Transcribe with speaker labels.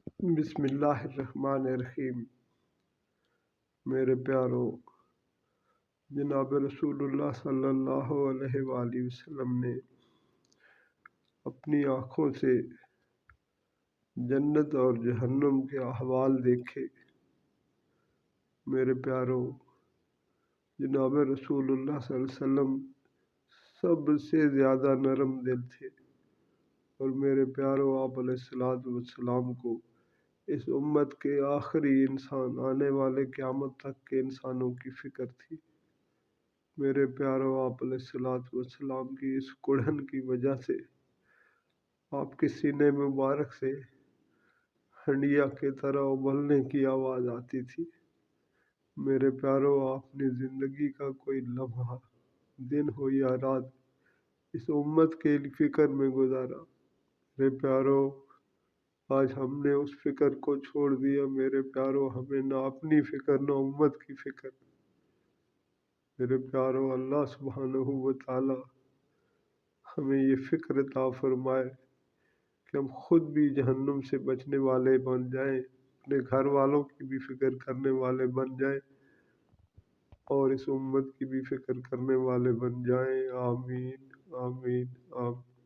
Speaker 1: بسم اللہ الرحمن الرحیم۔ میرے پیارو، جناب رسول اللہ صلی اللہ علیہ وآلہ وسلم نے اپنی آنکھوں سے جنت اور جہنم کے احوال دیکھے۔ میرے پیارو، جناب رسول اللہ صلی اللہ علیہ وسلم سب سے زیادہ نرم دل تھے، اور میرے پیارو آپ علیہ الصلوۃ والسلام کو اس امت کے آخری انسان، آنے والے قیامت تک کے انسانوں کی فکر تھی۔ میرے پیارو، آپ علیہ الصلوۃ والسلام کی اس کڑھن کی وجہ سے آپ کے سینے مبارک سے ہنڈیا کی طرح ابلنے کی آواز آتی تھی۔ میرے پیارو، آپ نے زندگی کا کوئی لمحہ، دن ہو یا رات، اس امت کے فکر میں گزارا۔ میرے پیارو، آج ہم نے اس فکر کو چھوڑ دیا۔ میرے پیارو، ہمیں نہ اپنی فکر نہ امت کی فکر۔ میرے پیارو، اللہ سبحانہ و تعالی ہمیں یہ فکر عطا فرمائے کہ ہم خود بھی جہنم سے بچنے والے بن جائیں، اپنے گھر والوں کی بھی فکر کرنے والے بن جائیں، اور اس امت کی بھی فکر کرنے والے بن جائیں۔ آمین آمین آمین۔